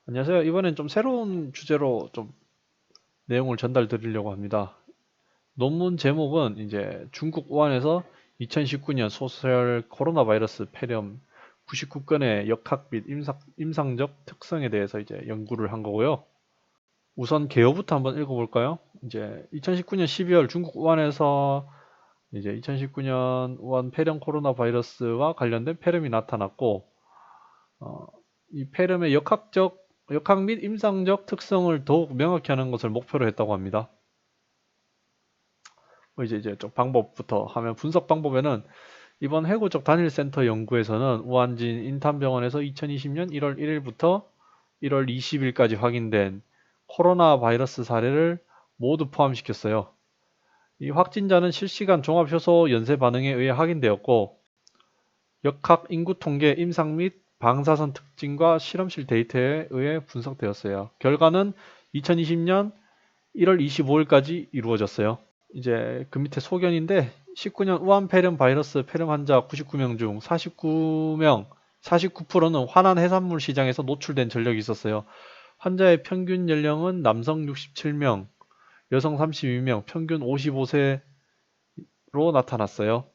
안녕하세요. 이번엔 좀 새로운 주제로 좀 내용을 전달 드리려고 합니다. 논문 제목은 이제 중국 우한에서 2019년 소설 코로나 바이러스 폐렴 99건의 역학 및 임상적 특성에 대해서 이제 연구를 한 거고요. 우선 개요부터 한번 읽어볼까요? 이제 2019년 12월 중국 우한에서 이제 2019년 우한 폐렴 코로나 바이러스와 관련된 폐렴이 나타났고, 어, 이 폐렴의 역학 및 임상적 특성을 더욱 명확히 하는 것을 목표로 했다고 합니다. 이제 좀 방법부터 하면 분석 방법에는 이번 해고적 단일센터 연구에서는 우한진 인탄병원에서 2020년 1월 1일부터 1월 20일까지 확인된 코로나 바이러스 사례를 모두 포함시켰어요. 이 확진자는 실시간 종합효소 연쇄 반응에 의해 확인되었고, 역학 인구 통계, 임상 및 방사선 특징과 실험실 데이터에 의해 분석되었어요. 결과는 2020년 1월 25일까지 이루어졌어요. 이제 그 밑에 소견인데 19년 우한 폐렴 바이러스 폐렴 환자 99명 중 49%는 환한 해산물 시장에서 노출된 전력이 있었어요. 환자의 평균 연령은 남성 67명, 여성 32명, 평균 55세로 나타났어요.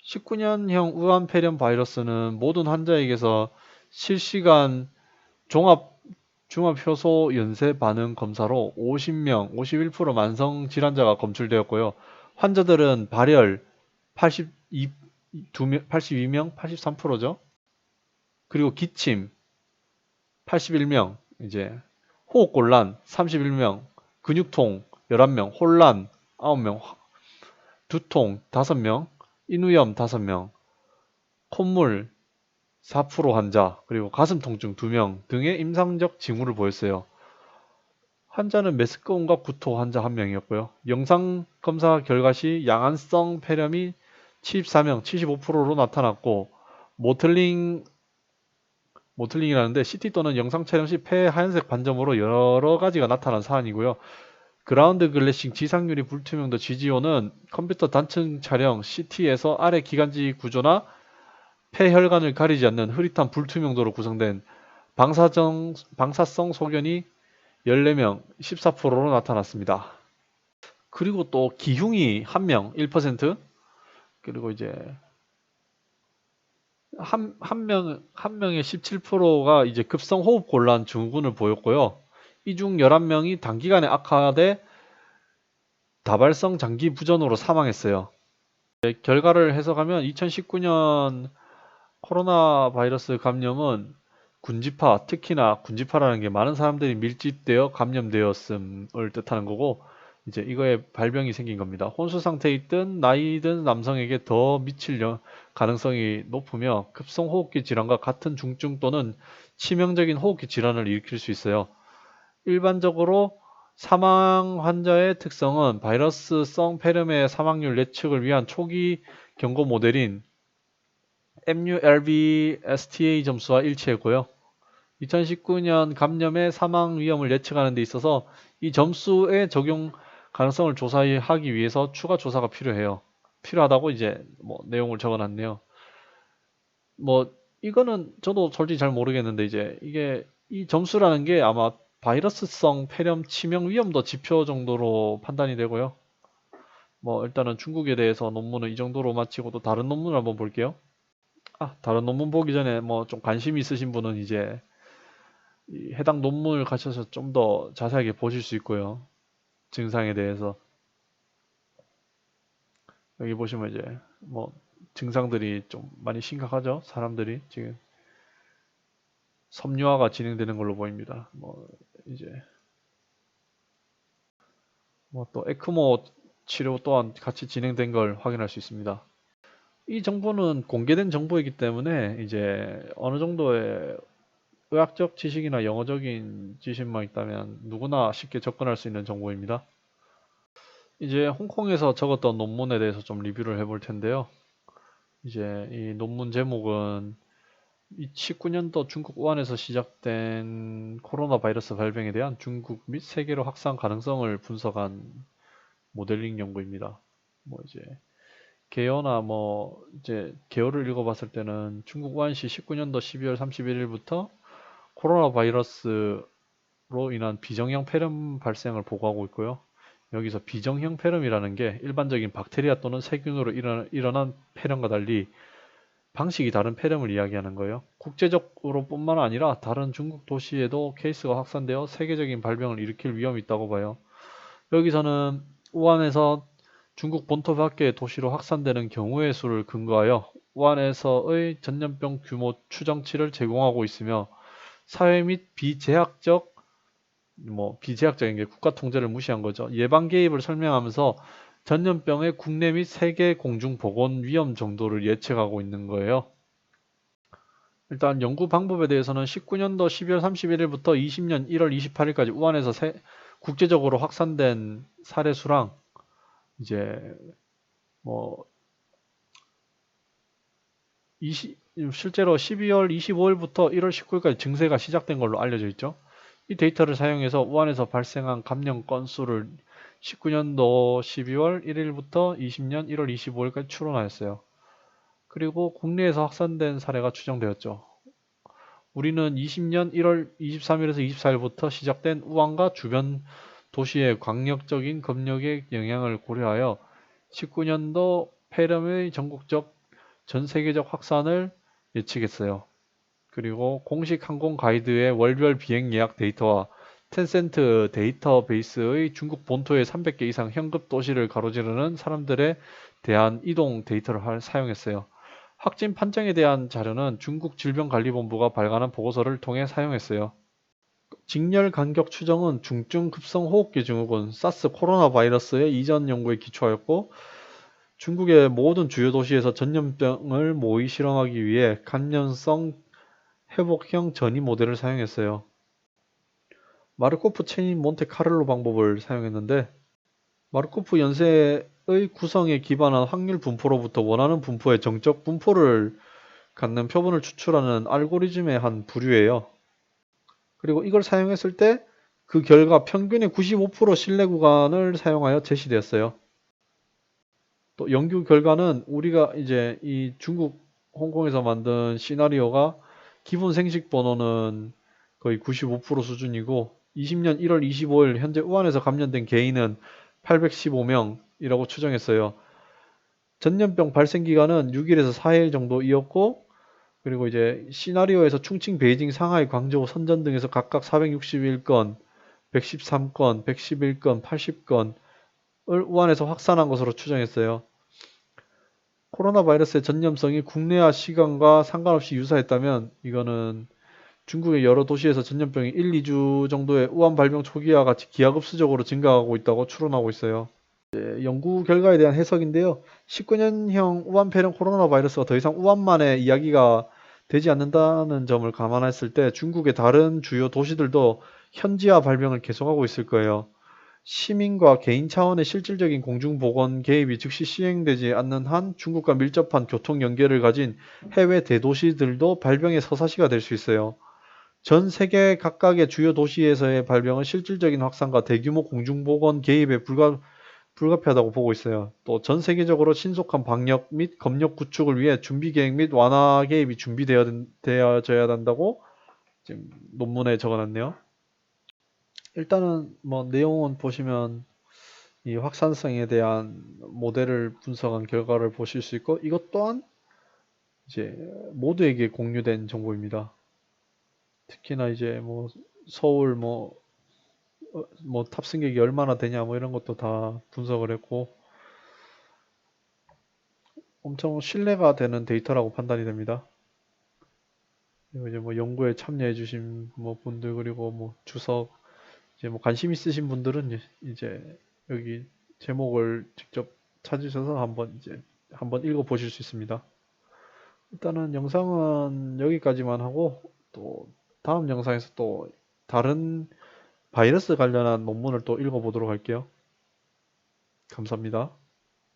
19년형 우한 폐렴 바이러스는 모든 환자에게서 실시간 종합 효소 연쇄 반응 검사로 50명, 51% 만성 질환자가 검출되었고요. 환자들은 발열 82명, 83%죠. 그리고 기침 81명, 이제 호흡곤란 31명, 근육통 11명, 혼란 9명, 두통 5명, 인후염 5명, 콧물 4% 환자, 그리고 가슴 통증 2명 등의 임상적 징후를 보였어요. 환자는 메스꺼움과 구토 환자 1명이었고요. 영상 검사 결과 시 양안성 폐렴이 74명, 75%로 나타났고, 모틀링이라는데 CT 또는 영상 촬영 시 폐 하얀색 반점으로 여러 가지가 나타난 사안이고요. 그라운드 글래싱 지상유리 불투명도 GGO는 컴퓨터 단층 촬영 CT에서 아래 기관지 구조나 폐혈관을 가리지 않는 흐릿한 불투명도로 구성된 방사성 소견이 14명, 14%로 나타났습니다. 그리고 또 기흉이 1명, 1%, 그리고 이제 한 명의 17%가 이제 급성 호흡 곤란 증후군을 보였고요. 이 중 11명이 단기간에 악화돼 다발성 장기 부전으로 사망했어요. 결과를 해석하면 2019년 코로나 바이러스 감염은 군지파, 특히나 군지파라는 게 많은 사람들이 밀집되어 감염되었음을 뜻하는 거고, 이제 이거에 발병이 생긴 겁니다. 혼수 상태에 있든 나이 든 남성에게 더 미칠 가능성이 높으며 급성 호흡기 질환과 같은 중증 또는 치명적인 호흡기 질환을 일으킬 수 있어요. 일반적으로 사망 환자의 특성은 바이러스성 폐렴의 사망률 예측을 위한 초기 경고 모델인 MULV-STA 점수와 일치했고요. 2019년 감염의 사망 위험을 예측하는 데 있어서 이 점수의 적용 가능성을 조사하기 위해서 추가 조사가 필요해요. 필요하다고 이제 뭐 내용을 적어놨네요. 뭐 이거는 저도 솔직히 잘 모르겠는데 이제 이게 이 점수라는 게 아마 바이러스성 폐렴 치명 위험도 지표 정도로 판단이 되고요. 뭐 일단은 중국에 대해서 논문은 이 정도로 마치고 또 다른 논문을 한번 볼게요. 다른 논문 보기 전에 뭐 좀 관심 있으신 분은 이제 이 해당 논문을 가셔서 좀 더 자세하게 보실 수 있고요. 증상에 대해서. 여기 보시면 이제 뭐 증상들이 좀 많이 심각하죠. 사람들이 지금 섬유화가 진행되는 걸로 보입니다. 뭐 이제 뭐 또 에크모 치료 또한 같이 진행된 걸 확인할 수 있습니다. 이 정보는 공개된 정보이기 때문에 이제 어느 정도의 의학적 지식이나 영어적인 지식만 있다면 누구나 쉽게 접근할 수 있는 정보입니다. 이제 홍콩에서 적었던 논문에 대해서 좀 리뷰를 해볼 텐데요. 이제 이 논문 제목은 19년도 중국 우한에서 시작된 코로나 바이러스 발병에 대한 중국 및 세계로 확산 가능성을 분석한 모델링 연구입니다. 뭐 이제 개요나 뭐 이제 개요를 읽어봤을 때는 중국 우한시 19년도 12월 31일부터 코로나 바이러스로 인한 비정형 폐렴 발생을 보고하고 있고요. 여기서 비정형 폐렴이라는 게 일반적인 박테리아 또는 세균으로 일어난 폐렴과 달리 방식이 다른 폐렴을 이야기하는 거예요. 국제적으로 뿐만 아니라 다른 중국 도시에도 케이스가 확산되어 세계적인 발병을 일으킬 위험이 있다고 봐요. 여기서는 우한에서 중국 본토 밖의 도시로 확산되는 경우의 수를 근거하여 우한에서의 전염병 규모 추정치를 제공하고 있으며 사회 및 비제약적인 게 국가 통제를 무시한 거죠. 예방 개입을 설명하면서 전염병의 국내 및 세계 공중 보건 위험 정도를 예측하고 있는 거예요. 일단 연구 방법에 대해서는 19년도 12월 31일부터 20년 1월 28일까지 우한에서 국제적으로 확산된 사례 수랑 이제 뭐 실제로 12월 25일부터 1월 19일까지 증세가 시작된 걸로 알려져 있죠. 이 데이터를 사용해서 우한에서 발생한 감염 건수를 19년도 12월 1일부터 20년 1월 25일까지 추론하였어요. 그리고 국내에서 확산된 사례가 추정되었죠. 우리는 20년 1월 23일에서 24일부터 시작된 우한과 주변 도시의 광역적인 검역의 영향을 고려하여 19년도 폐렴의 전국적 전 세계적 확산을 예측했어요. 그리고 공식 항공 가이드의 월별 비행 예약 데이터와 텐센트 데이터베이스의 중국 본토의 300개 이상 현급 도시를 가로지르는 사람들에 대한 이동 데이터를 사용했어요. 확진 판정에 대한 자료는 중국 질병관리본부가 발간한 보고서를 통해 사용했어요. 직렬 간격 추정은 중증 급성 호흡기 증후군 사스 코로나 바이러스의 이전 연구에 기초하였고 중국의 모든 주요 도시에서 전염병을 모의 실험하기 위해 감염성 회복형 전이 모델을 사용했어요. 마르코프 체인 몬테카를로 방법을 사용했는데 마르코프 연쇄의 구성에 기반한 확률 분포로부터 원하는 분포의 정적 분포를 갖는 표본을 추출하는 알고리즘의 한 부류예요. 그리고 이걸 사용했을 때 그 결과 평균의 95% 신뢰 구간을 사용하여 제시되었어요. 또 연구 결과는 우리가 이제 이 중국 홍콩에서 만든 시나리오가 기본 생식 번호는 거의 95% 수준이고 20년 1월 25일 현재 우한에서 감염된 개인은 815명이라고 추정했어요. 전염병 발생 기간은 6일에서 4일 정도이었고 그리고 이제 시나리오에서 충칭, 베이징, 상하이, 광저우, 선전 등에서 각각 461건, 113건, 111건, 80건을 우한에서 확산한 것으로 추정했어요. 코로나 바이러스의 전염성이 국내와 시간과 상관없이 유사했다면 이거는 중국의 여러 도시에서 전염병이 1, 2주 정도의 우한 발병 초기와 같이 기하급수적으로 증가하고 있다고 추론하고 있어요. 연구 결과에 대한 해석인데요. 19년형 우한 폐렴 코로나 바이러스가 더 이상 우한만의 이야기가 되지 않는다는 점을 감안했을 때 중국의 다른 주요 도시들도 현지화 발병을 계속하고 있을 거예요. 시민과 개인 차원의 실질적인 공중보건 개입이 즉시 시행되지 않는 한 중국과 밀접한 교통 연결을 가진 해외 대도시들도 발병의 서사시가 될 수 있어요. 전 세계 각각의 주요 도시에서의 발병은 실질적인 확산과 대규모 공중보건 개입에 불가피하다고 보고 있어요. 또 전 세계적으로 신속한 방역 및 검역 구축을 위해 준비 계획 및 완화 개입이 준비되어져야 한다고 지금 논문에 적어놨네요. 일단은 뭐 내용은 보시면 이 확산성에 대한 모델을 분석한 결과를 보실 수 있고 이것 또한 이제 모두에게 공유된 정보입니다. 특히나 이제 뭐 서울 뭐 탑승객이 얼마나 되냐 뭐 이런 것도 다 분석을 했고 엄청 신뢰가 되는 데이터라고 판단이 됩니다. 그리고 이제 뭐 연구에 참여해주신 뭐 분들 그리고 뭐 주석 이제 뭐 관심 있으신 분들은 이제 여기 제목을 직접 찾으셔서 한번 읽어보실 수 있습니다. 일단은 영상은 여기까지만 하고 또 다음 영상에서 또 다른 바이러스 관련한 논문을 또 읽어보도록 할게요. 감사합니다.